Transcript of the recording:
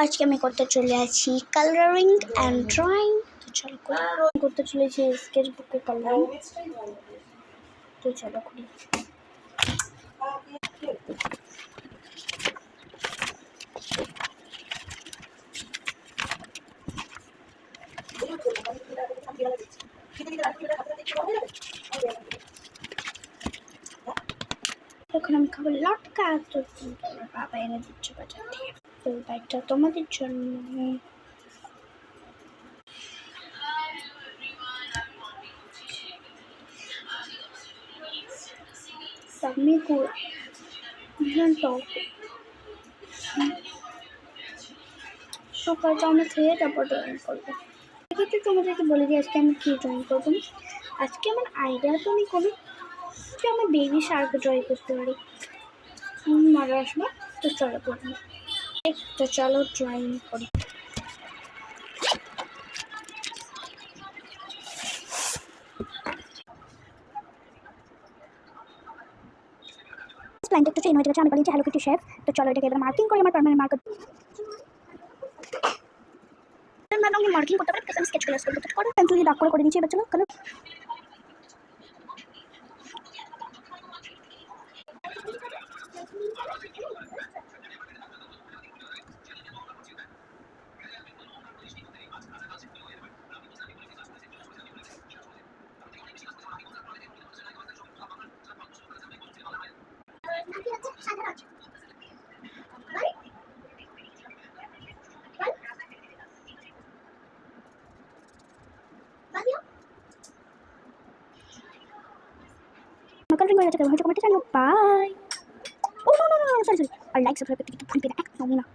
আজকে আমি করতে চলে আছি কালারিং অ্যান্ড ড্রয়িং। তো চলো করতে চলেছি স্কেচ বুকে কালারিং। তো চলো করি। এখন আমি খাবো লটকা। তো বাবা এনে দিচ্ছে বাজার থেকে। তো বাইকটা তোমাদের জন্য। ভীষণ টক। সকালটা আমি খেয়ে তারপর ড্রয়িং করবো। একটু তোমাদেরকে বলে দিই আজকে আমি কী ড্রয়িং করবো। আজকে আমার আইডিয়া তো আমি কোনো যে আমার বেবি শার্ক ড্রয়িং করতে পারি। মজা আসবে। তো চলো করবো। তো চলো ড্রয়িং করি। প্ল্যানটা একটু চেঞ্জ হয়ে যাচ্ছে। আমি বলি যে হ্যালো কিটি শেফ। তো চলো এটাকে এবার মার্কিং করি। আমার পার্মানেন্ট মার্কার আমি মার্কিং করতে পারি। আমি স্কেচ কালার করতে পারি। পেন্সিল দিয়ে দাগ করে দিচ্ছি। এবার চলো কালার coloring হয়ে গেছে। কেমন হচ্ছে কমেন্টে জানিও। বাই। ও no no no sorry sorry. আর লাইক সাবস্ক্রাইব করতে কিন্তু ভুলবে না একদমই না।